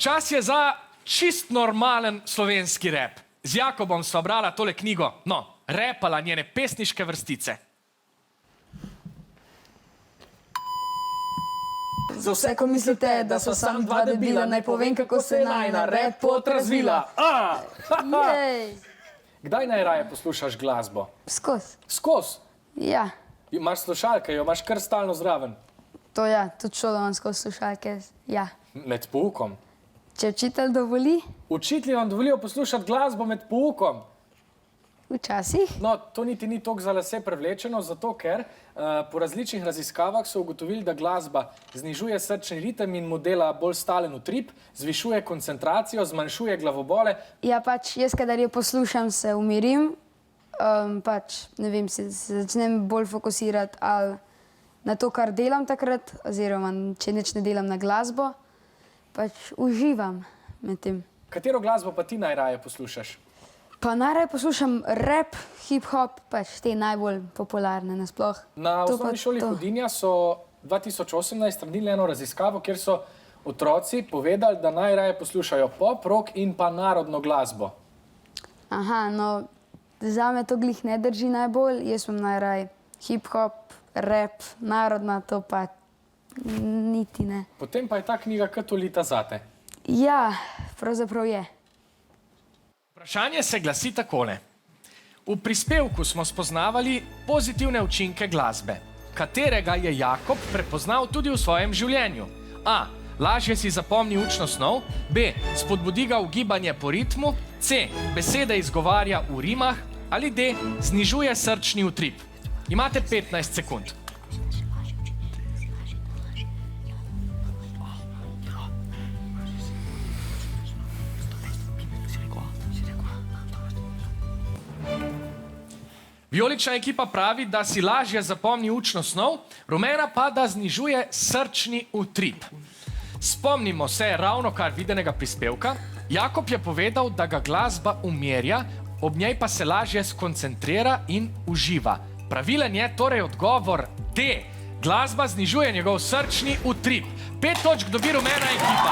Čas je za čist normalen slovenski rap. Z Jakobom sva brala tole knjigo, repala njene pesniške vrstice. Za vse, ko mislite, da so sam dva debila, naj povem, kako se je najna rap pot razvila. Kdaj najraje poslušaš glasbo? Skozi. Skozi? Ja. Imaš slušalke, jo imaš kar stalno zraven? To ja, tudi šolo imam skozi slušalke, ja. Med poukom? Če učitelj dovoli? Učitelji vam dovolijo poslušati glasbo med poukom? Včasih. No, to niti ni toliko za lase prevlečeno, zato ker po različnih raziskavah so ugotovili, da glasba znižuje srčni ritem in mu dela bolj stalen utrip, zvišuje koncentracijo, zmanjšuje glavobole. Ja, pač jaz, kadar jo poslušam, se umirim, pač, ne vem, se začnem bolj fokusirati ali na to, kar delam takrat, oziroma če nič ne delam na glasbo, pač uživam med tem. Katero glasbo pa ti najraje poslušaš? Pa najraje poslušam rap, hip-hop, pač te najbolj popularne nasploh. Na osnovni šoli Hudinja so 2018 naredili eno raziskavo, kjer so otroci povedali, da najraje poslušajo pop, rock in pa narodno glasbo. Aha, no, zame to glih ne drži najbolj, jaz sem najraje hip-hop, rap, narodna, to pa niti ne. Potem pa je ta knjiga katolita zate. Ja, pravzaprav je. Vprašanje se glasi takole. V prispevku smo spoznavali pozitivne učinke glasbe, katerega je Jakob prepoznal tudi v svojem življenju. A. Lažje si zapomni učno snov. B. Spodbudi ga v gibanje po ritmu. C. Besede izgovarja v rimah. Ali D. Znižuje srčni utrip. Imate 15 sekund. Vijolična ekipa pravi, da si lažje zapomni učno snov, rumena pa, da znižuje srčni utrip. Spomnimo se ravnokar videnega prispevka. Jakob je povedal, da ga glasba umirja, ob njej pa se lažje skoncentrira in uživa. Pravilen je torej odgovor D. Glasba znižuje njegov srčni utrip. 5 točk dobi rumena ekipa.